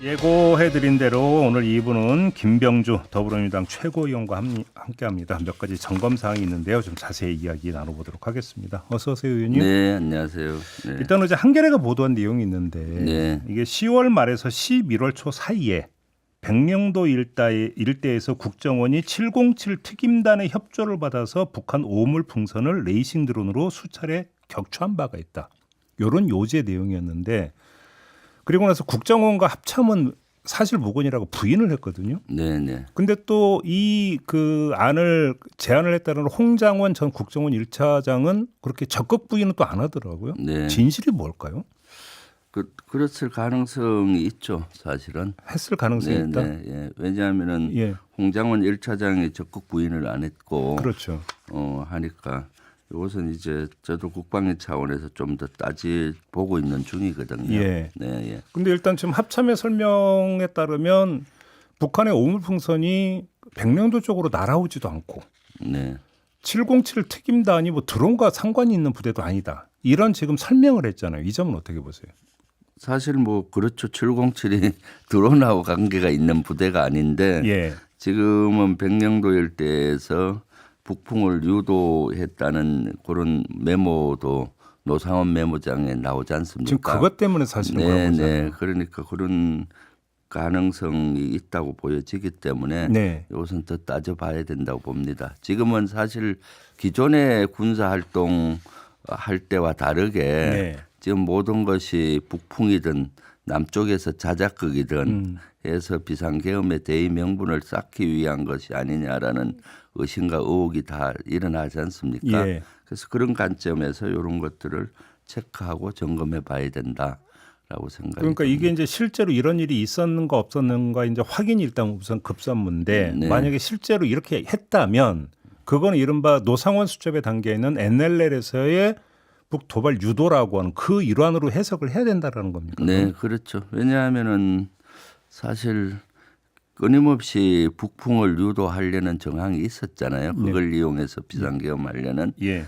예고해드린 대로 오늘 2부는 김병주 더불어민주당 최고위원과 함께합니다. 몇 가지 점검사항이 있는데요. 좀 자세히 이야기 나눠보도록 하겠습니다. 어서 오세요, 의원님. 네, 안녕하세요. 네. 일단 어제 한겨레가 보도한 내용이 있는데 네. 이게 10월 말에서 11월 초 사이에 백령도 일대에서 국정원이 707 특임단의 협조를 받아서 북한 오물 풍선을 레이싱 드론으로 수차례 격추한 바가 있다. 이런 요지의 내용이었는데 그리고 나서 국정원과 합참은 사실 무근이라고 부인을 했거든요. 네, 네. 근데 또 이 그 안을 제안을 했다는 홍장원 전 국정원 1차장은 그렇게 적극 부인은 또 안 하더라고요. 네. 진실이 뭘까요? 그랬을 가능성이 있죠, 사실은. 했을 가능성이 네, 있다. 네, 예. 왜냐하면은 예. 홍장원 1차장이 적극 부인을 안 했고, 그렇죠. 하니까 이것은 이제 저도 국방위 차원에서 좀 더 보고 있는 중이거든요. 예. 네, 예. 근데 일단 지금 합참의 설명에 따르면 북한의 오물풍선이 백령도 쪽으로 날아오지도 않고 네. 707 특임단이 뭐 드론과 상관이 있는 부대도 아니다. 이런 지금 설명을 했잖아요. 이 점은 어떻게 보세요? 사실 뭐 그렇죠. 707이 드론하고 관계가 있는 부대가 아닌데 예. 지금은 백령도 일대에서 북풍을 유도했다는 그런 메모도 노상원 메모장에 나오지 않습니까? 지금 그것 때문에 사실은 네, 그런 네. 거잖아요. 그러니까 그런 가능성이 있다고 보여지기 때문에 네. 이것은 더 따져봐야 된다고 봅니다. 지금은 사실 기존의 군사 활동 할 때와 다르게 네. 지금 모든 것이 북풍이든 남쪽에서 자작극이든 해서 비상계엄의 대의 명분을 쌓기 위한 것이 아니냐라는 의심과 의혹이 다 일어나지 않습니까? 예. 그래서 그런 관점에서 이런 것들을 체크하고 점검해 봐야 된다라고 생각합니다. 그러니까 이게 이제 실제로 이런 일이 있었는가 없었는가 이제 확인이 일단 우선 급선무인데 네. 만약에 실제로 이렇게 했다면 그거는 이른바 노상원 수첩에 담겨 있는 NLL에서의 북도발 유도라고 하는 그 일환으로 해석을 해야 된다라는 겁니까? 네, 그렇죠. 왜냐하면은 사실 끊임없이 북풍을 유도하려는 정황이 있었잖아요. 그걸 이용해서 비상계엄하려는 예.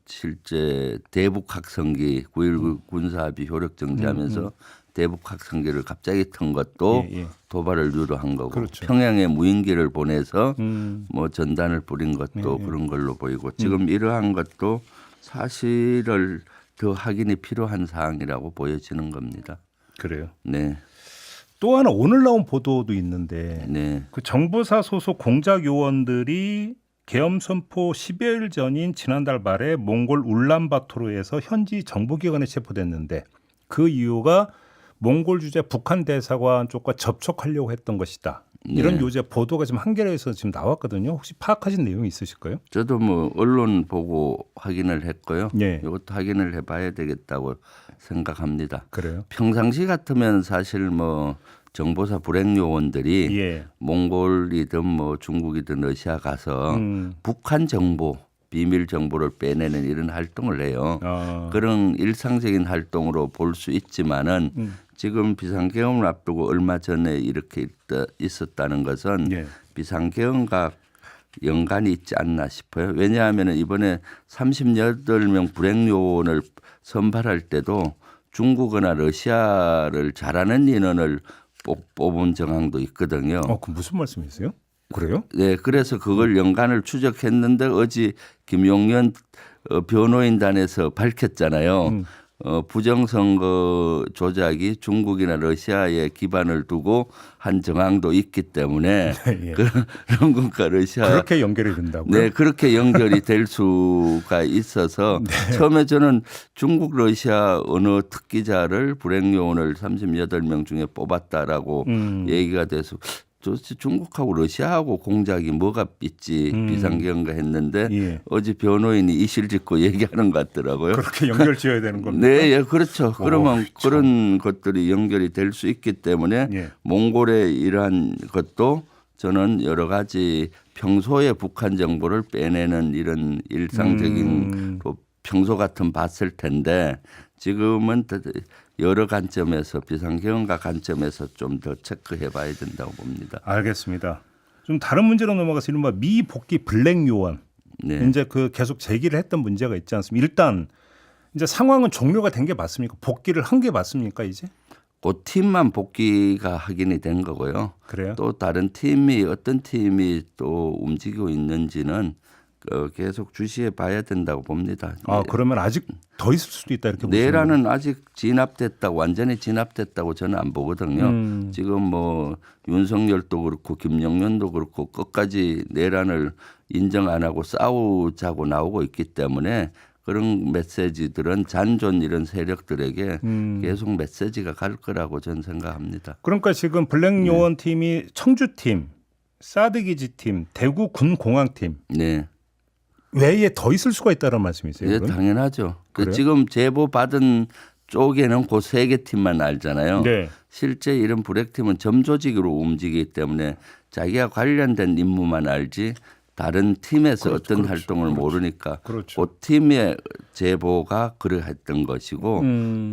실제 대북 확성기 9.19 군사합의 효력 정지하면서 대북 확성기를 갑자기 턴 것도 예, 예. 도발을 유도한 거고 그렇죠. 평양에 무인기를 보내서 뭐 전단을 뿌린 것도 그런 걸로 보이고 지금 이러한 것도 사실을 더 확인이 필요한 사항이라고 보여지는 겁니다. 그래요. 네, 또 하나 오늘 나온 보도도 있는데 네, 그 정보사 소속 공작 요원들이 계엄 선포 10여일 전인 지난달 말에 몽골 울란바토르에서 현지 정보기관에 체포됐는데 그 이유가 몽골 주재 북한 대사관 쪽과 접촉하려고 했던 것이다. 이런 네. 요새 보도가 지금 한겨레에서 지금 나왔거든요. 혹시 파악하신 내용이 있으실까요? 저도 뭐 언론 보고 확인을 했고요. 예. 이것도 확인을 해봐야 되겠다고 생각합니다. 그래요. 평상시 같으면 사실 뭐 정보사 불행 요원들이 예. 몽골이든 뭐 중국이든 러시아 가서 북한 정보 비밀 정보를 빼내는 이런 활동을 해요. 그런 일상적인 활동으로 볼 수 있지만은 지금 비상계엄을 앞두고 얼마 전에 이렇게 있었다는 것은 예. 비상계엄과 연관이 있지 않나 싶어요. 왜냐하면 이번에 38명 불행 요원을 선발할 때도 중국이나 러시아를 잘하는 인원을 뽑은 정황도 있거든요. 그 무슨 말씀이세요? 그래요? 네, 그래서 그걸 연관을 추적했는데 어제 김용현 변호인단에서 밝혔잖아요. 부정선거 조작이 중국이나 러시아에 기반을 두고 한 정황도 있기 때문에 예. 그런 것과 러시아 그렇게 연결이 된다고요? 네, 그렇게 연결이 될 수가 있어서 처음에 저는 중국 러시아 언어 특기자를 불행 요원을 38명 중에 뽑았다라고 얘기가 돼서 도대체 중국하고 러시아하고 공작이 뭐가 있지 비상계엄가 했는데 예. 어제 변호인이 이실직고 얘기하는 것 같더라고요. 그렇게 연결 지어야 되는 겁니까? 네, 예, 그렇죠. 그러면 그런 것들이 연결이 될 수 있기 때문에 예. 몽골의 이러한 것도 저는 여러 가지 평소에 북한 정보를 빼내는 이런 일상적인 평소 같은 봤을 텐데 지금은 여러 관점에서 비상계엄과 관점에서 좀 더 체크해 봐야 된다고 봅니다. 알겠습니다. 좀 다른 문제로 넘어가서 이른바 미복귀 블랙 요원. 네. 이제 그 계속 제기를 했던 문제가 있지 않습니까? 일단 이제 상황은 종료가 된 게 맞습니까? 복귀를 한 게 맞습니까 이제? 그 팀만 복귀가 확인이 된 거고요. 그래요? 또 다른 팀이 어떤 팀이 또 움직이고 있는지는 계속 주시해 봐야 된다고 봅니다. 아, 그러면 아직 더 있을 수도 있다 이렇게 보시는 내란은 아직 진압됐다고 완전히 진압됐다고 저는 안 보거든요. 지금 뭐 윤석열도 그렇고 김영현도 그렇고 끝까지 내란을 인정 안 하고 싸우자고 나오고 있기 때문에 그런 메시지들은 잔존 이런 세력들에게 계속 메시지가 갈 거라고 저는 생각합니다. 그러니까 지금 블랙 요원 팀이 청주팀, 사드기지팀, 대구 군공항팀 네. 외에 더 있을 수가 있다는 말씀이세요? 예, 그럼? 당연하죠. 그래요? 지금 제보 받은 쪽에는 그 세 개 팀만 알잖아요. 네. 실제 이런 브렉팀은 점조직으로 움직이기 때문에 자기가 관련된 임무만 알지 다른 팀에서 어떤 활동을 모르니까 그렇죠. 그 팀의 제보가 그러했던 것이고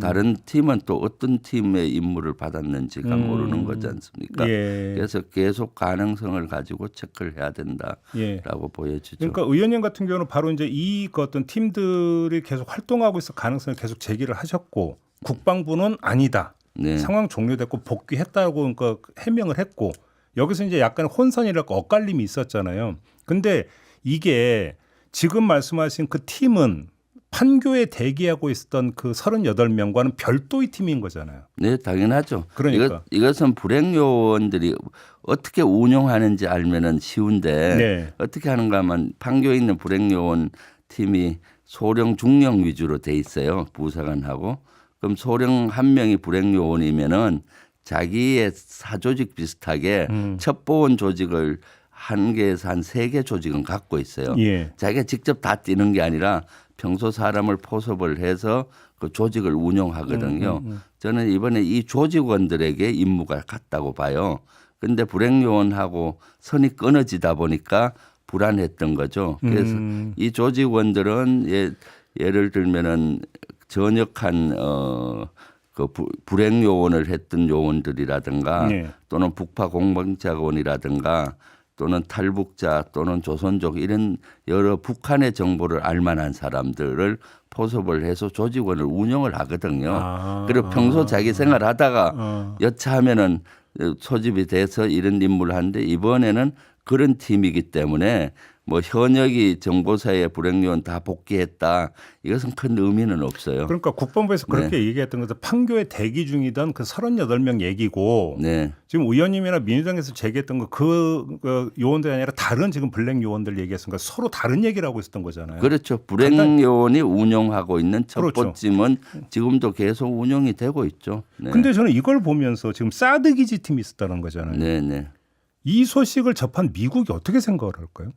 다른 팀은 또 어떤 팀의 임무를 받았는지가 모르는 거지 않습니까? 예. 그래서 계속 가능성을 가지고 체크를 해야 된다라고 예. 보여지죠. 그러니까 의원님 같은 경우는 바로 이제 이 어떤 팀들이 계속 활동하고 있을 가능성을 계속 제기를 하셨고 국방부는 아니다. 네. 상황 종료됐고 복귀했다고 그러니까 해명을 했고 여기서 이제 약간 혼선이랄까 엇갈림이 있었잖아요. 근데 이게 지금 말씀하신 그 팀은 판교에 대기하고 있었던 그 38명과는 별도의 팀인 거잖아요. 네, 당연하죠. 그러니까. 이것은 불행 요원들이 어떻게 운용하는지 알면은 쉬운데 네. 어떻게 하는가 하면 판교에 있는 불행 요원 팀이 소령 중령 위주로 돼 있어요. 부사관하고. 그럼 소령 한 명이 불행 요원이면은 자기의 사조직 비슷하게 첩보원 조직을 한 개에서 한 세 개 조직은 갖고 있어요. 예. 자기가 직접 다 뛰는 게 아니라 평소 사람을 포섭을 해서 그 조직을 운영하거든요. 저는 이번에 이 조직원들에게 임무가 같다고 봐요. 근데 불행요원하고 선이 끊어지다 보니까 불안했던 거죠. 그래서 이 조직원들은 예를 들면은 전역한 그 불행 요원을 했던 요원들이라든가 네. 또는 북파 공방자원이라든가 또는 탈북자 또는 조선족 이런 여러 북한의 정보를 알만한 사람들을 포섭을 해서 조직원을 운영을 하거든요. 그리고 평소 자기 생활하다가 여차하면은 소집이 돼서 이런 임무를 하는데 이번에는 그런 팀이기 때문에 뭐 현역이 정보사의 불행요원 다 복귀했다. 이것은 큰 의미는 없어요. 그러니까 국방부에서 그렇게 얘기했던 것은 판교에 대기 중이던 그 38명 얘기고 네. 지금 의원님이나 민주당에서 제기했던 거 그 요원들이 아니라 다른 지금 블랙 요원들 얘기했으니까 서로 다른 얘기를 하고 있었던 거잖아요. 그렇죠. 불행요원이 운영하고 있는 첩보팀은 그렇죠. 지금도 계속 운영이 되고 있죠. 네. 근데 저는 이걸 보면서 지금 사드 기지 팀이 있었다는 거잖아요. 네, 네. 이 소식을 접한 미국이 어떻게 생각을 할까요?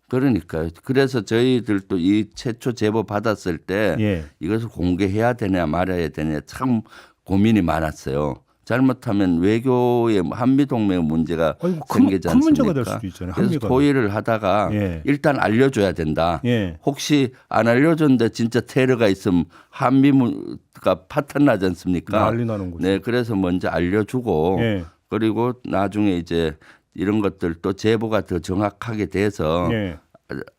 그러니까요. 그래서 저희들도 이 최초 제보 받았을 때 예. 이것을 공개해야 되냐 말아야 되냐 참 고민이 많았어요. 잘못하면 외교의 한미동맹 문제가 아이고, 생기지 큰 문제가 않습니까? 될 수도 있잖아요. 그래서 한미가. 토의를 하다가 예. 일단 알려줘야 된다. 예. 혹시 안 알려줬는데 진짜 테러가 있으면 한미가 파탄 나지 않습니까? 난리 나는 거죠. 네, 그래서 먼저 알려주고 예. 그리고 나중에 이제 이런 것들 또 제보가 더 정확하게 돼서 예.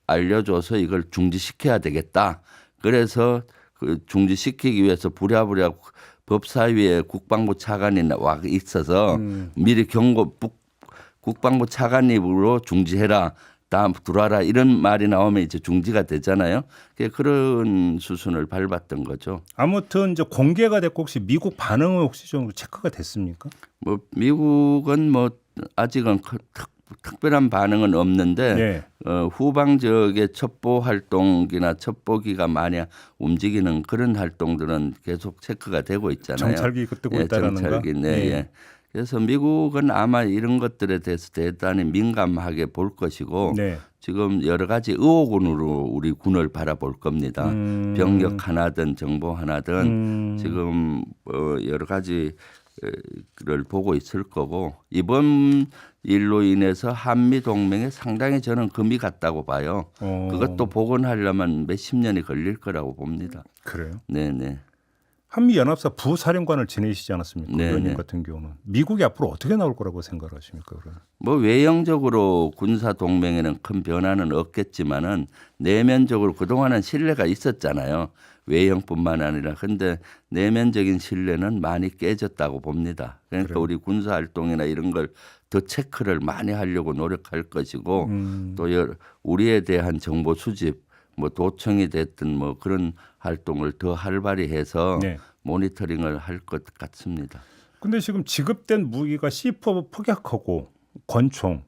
알려줘서 이걸 중지시켜야 되겠다. 그래서 그 중지시키기 위해서 부랴부랴 법사위에 국방부 차관이 와 있어서 미리 경고 국방부 차관입으로 중지해라. 다음 들어와라 이런 말이 나오면 이제 중지가 되잖아요. 그런 수순을 밟았던 거죠. 아무튼 이제 공개가 됐고 혹시 미국 반응은 혹시 좀 체크가 됐습니까? 뭐 미국은 뭐 아직은 특별한 반응은 없는데 예. 후방 지역의 첩보 활동이나 첩보기가 만약 움직이는 그런 활동들은 계속 체크가 되고 있잖아요. 정찰기 뜨고 있다라는 정찰기, 거. 네. 예. 예. 그래서 미국은 아마 이런 것들에 대해서 대단히 민감하게 볼 것이고 네. 지금 여러 가지 의혹으로 우리 군을 바라볼 겁니다. 병력 하나든 정보 하나든 지금 여러 가지를 보고 있을 거고 이번 일로 인해서 한미 동맹에 상당히 저는 금이 갔다고 봐요. 그것도 복원하려면 몇십 년이 걸릴 거라고 봅니다. 그래요? 네네. 한미연합사 부사령관을 지내시지 않았습니까? 네, 의원님 네. 같은 경우는 미국이 앞으로 어떻게 나올 거라고 생각하십니까? 그러면? 뭐 외형적으로 군사 동맹에는 큰 변화는 없겠지만은 내면적으로 그동안은 신뢰가 있었잖아요. 외형뿐만 아니라. 근데 내면적인 신뢰는 많이 깨졌다고 봅니다. 그러니까 그래요? 우리 군사 활동이나 이런 걸 더 체크를 많이 하려고 노력할 것이고 또 우리에 대한 정보 수집 뭐 도청이 됐든 뭐 그런 활동을 더 활발히 해서 네. 모니터링을 할 것 같습니다. 근데 지금 지급된 무기가 C4 폭약하고 권총.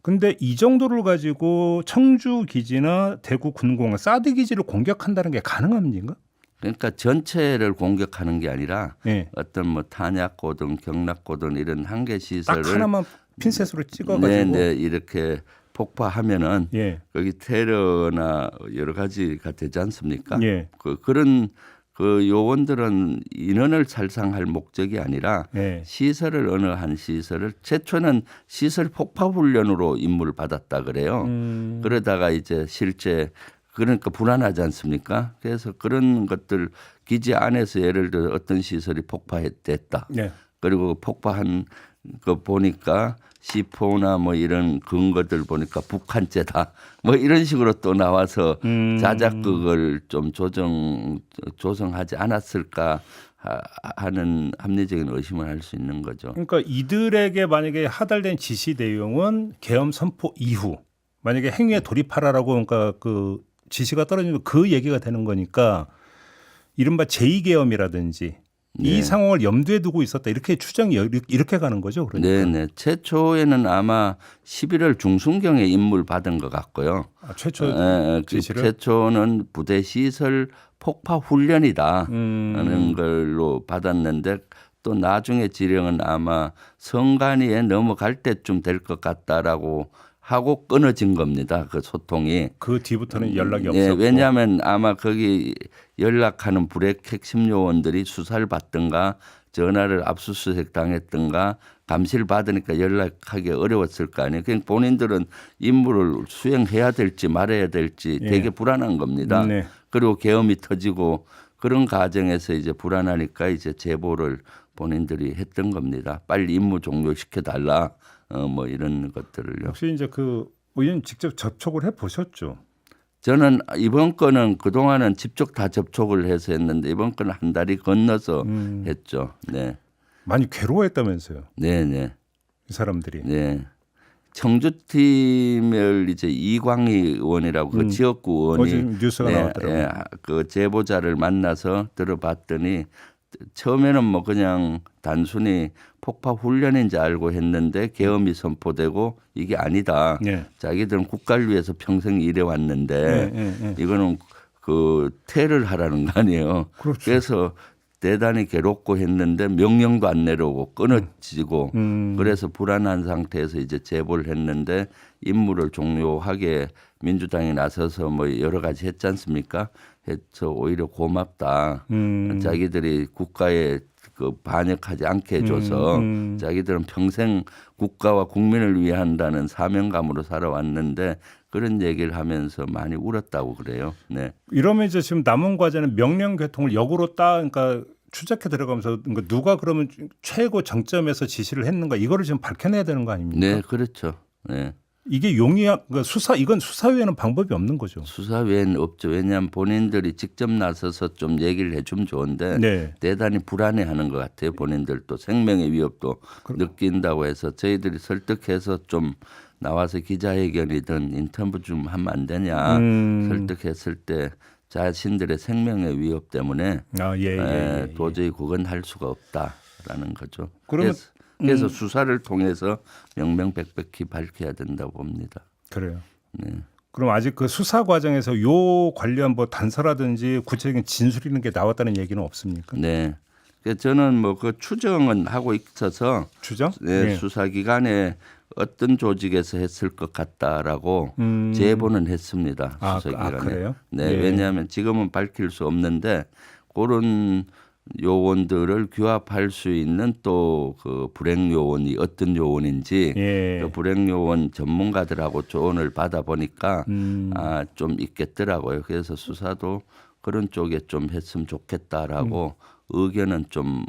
근데 이 정도를 가지고 청주 기지나 대구 군공항 사드 기지를 공격한다는 게 가능합니까? 그러니까 전체를 공격하는 게 아니라 네. 어떤 뭐 탄약고든 경락고든 이런 한계 딱 시설을 하나만 핀셋으로 찍어가지고. 네네 이렇게 폭파하면은 예. 거기 테러나 여러 가지가 되지 않습니까? 예. 그런 그 요원들은 인원을 살상할 목적이 아니라 예. 시설을 어느 한 시설을 최초는 시설 폭파 훈련으로 임무를 받았다 그래요. 그러다가 이제 실제 그러니까 불안하지 않습니까? 그래서 그런 것들 기지 안에서 예를 들어 어떤 시설이 폭파됐다. 네. 그리고 폭파한 거 보니까 C4나 뭐 이런 근거들 보니까 북한제다. 뭐 이런 식으로 또 나와서 자작극을 좀 조성하지 않았을까 하는 합리적인 의심을 할 수 있는 거죠. 그러니까 이들에게 만약에 하달된 지시 내용은 계엄 선포 이후 만약에 행위에 돌입하라라고 그러니까 그 지시가 떨어지면 그 얘기가 되는 거니까 이른바 제2계엄이라든지 이 네. 상황을 염두에 두고 있었다 이렇게 추정이 이렇게 가는 거죠. 그러니까. 네네. 최초에는 아마 11월 중순경에 임무를 받은 것 같고요. 최초 그 지시를 최초는 부대 시설 폭파 훈련이다 음. 하는 걸로 받았는데 또 나중에 지령은 아마 성간이에 넘어갈 때쯤 될 것 같다라고 하고 끊어진 겁니다. 그 소통이. 그 뒤부터는 연락이 예, 없었고. 왜냐하면 아마 거기 연락하는 불의 핵심 요원들이 수사를 받든가 전화를 압수수색 당했든가 감시를 받으니까 연락하기 어려웠을 거 아니에요. 그냥 본인들은 임무를 수행해야 될지 말아야 될지 예. 되게 불안한 겁니다. 네. 그리고 계엄이 터지고 그런 과정에서 이제 불안하니까 이제 제보를 본인들이 했던 겁니다. 빨리 임무 종료시켜 달라. 뭐 이런 것들을요. 혹시 이제 그 의원 직접 접촉을 해 보셨죠? 저는 이번 건은 그동안은 직접 다 접촉을 해서 했는데 이번 건은 한 달이 건너서 했죠. 네. 많이 괴로워했다면서요. 네, 네. 이 사람들이. 네. 청주팀을 이제 이광희 의원이라고 그 지역구 의원이 어제 뉴스가 나왔더라고요. 그 제보자를 만나서 들어봤더니 처음에는 뭐 그냥 단순히 폭파 훈련인지 알고 했는데 계엄이 선포되고 이게 아니다. 네. 자기들은 국가를 위해서 평생 일해왔는데 네. 이거는 그 퇴를 하라는 거 아니에요. 그렇죠. 그래서 대단히 괴롭고 했는데 명령도 안 내려오고 끊어지고 그래서 불안한 상태에서 이제 제보를 했는데 임무를 종료하게 민주당이 나서서 뭐 여러 가지 했지 않습니까? 해서 오히려 고맙다. 자기들이 국가에 그 반역하지 않게 해줘서 자기들은 평생 국가와 국민을 위해 한다는 사명감으로 살아왔는데 그런 얘기를 하면서 많이 울었다고 그래요. 네. 이러면 이제 지금 남은 과제는 명령 교통을 역으로 그러니까 추적해 들어가면서 그러니까 누가 그러면 최고 정점에서 지시를 했는가 이거를 지금 밝혀내야 되는 거 아닙니까? 네, 그렇죠. 네. 이게 그러니까 이건 수사 외에는 방법이 없는 거죠. 수사 외에는 없죠. 왜냐하면 본인들이 직접 나서서 좀 얘기를 해주면 좋은데 네. 대단히 불안해하는 것 같아요. 본인들도 생명의 위협도 느낀다고 해서 저희들이 설득해서 좀 나와서 기자회견이든 인터뷰 좀 하면 안 되냐 설득했을 때 자신들의 생명의 위협 때문에 도저히 그건 할 수가 없다라는 거죠. 그러면 그래서 수사를 통해서 명명백백히 밝혀야 된다고 봅니다. 그래요. 네. 그럼 아직 그 수사 과정에서 요 관련 뭐 단서라든지 구체적인 진술 이런 게 나왔다는 얘기는 없습니까? 네. 그래서 저는 뭐 그 추정은 하고 있어서 추정? 네, 수사 기관에 어떤 조직에서 했을 것 같다라고 제보는 했습니다. 수사기관에. 그래요? 네, 왜냐하면 지금은 밝힐 수 없는데 그런 요원들을 규합할 수 있는 또 그 불행 요원이 어떤 요원인지 그 불행 요원 전문가들하고 조언을 받아 보니까 좀 있겠더라고요. 그래서 수사도 그런 쪽에 좀 했으면 좋겠다라고 의견은 좀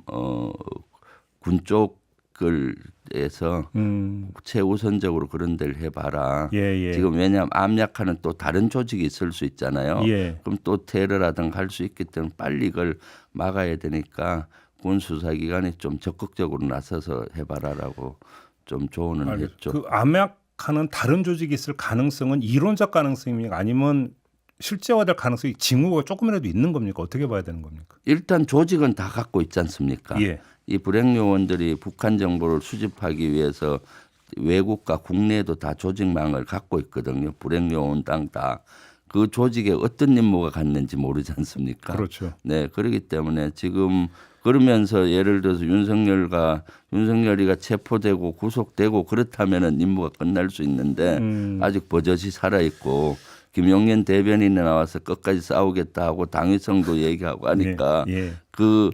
군 쪽을에서 최우선적으로 그런 데를 해봐라. 예. 지금 왜냐하면 압력하는 또 다른 조직이 있을 수 있잖아요. 예. 그럼 또 테러라든가 할 수 있기 때문에 빨리 이걸 막아야 되니까 군 수사기관이 좀 적극적으로 나서서 해봐라라고 좀 조언을 했죠. 그 암약하는 다른 조직이 있을 가능성은 이론적 가능성입니까? 아니면 실제화될 가능성이 징후가 조금이라도 있는 겁니까? 어떻게 봐야 되는 겁니까? 일단 조직은 다 갖고 있지 않습니까? 예. 이 불행 요원들이 북한 정보를 수집하기 위해서 외국과 국내에도 다 조직망을 갖고 있거든요. 불행 요원당 다. 그 조직에 어떤 임무가 갔는지 모르지 않습니까? 그렇죠. 네, 그렇기 때문에 지금 그러면서 예를 들어서 윤석열이가 체포되고 구속되고 그렇다면은 임무가 끝날 수 있는데 아직 버젓이 살아 있고 김용현 대변인이 나와서 끝까지 싸우겠다 하고 당위성도 얘기하고 하니까 예. 그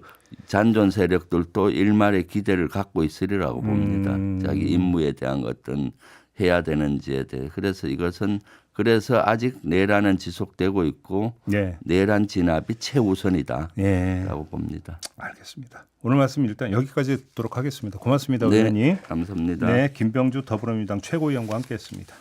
잔존 세력들도 일말의 기대를 갖고 있으리라고 봅니다. 자기 임무에 대한 어떤 해야 되는지에 대해. 그래서 이것은 그래서 아직 내란은 지속되고 있고 예. 내란 진압이 최우선이다라고 예. 봅니다. 알겠습니다. 오늘 말씀 일단 여기까지 듣도록 하겠습니다. 고맙습니다, 네, 의원님. 감사합니다. 네, 김병주 더불어민주당 최고위원과 함께했습니다.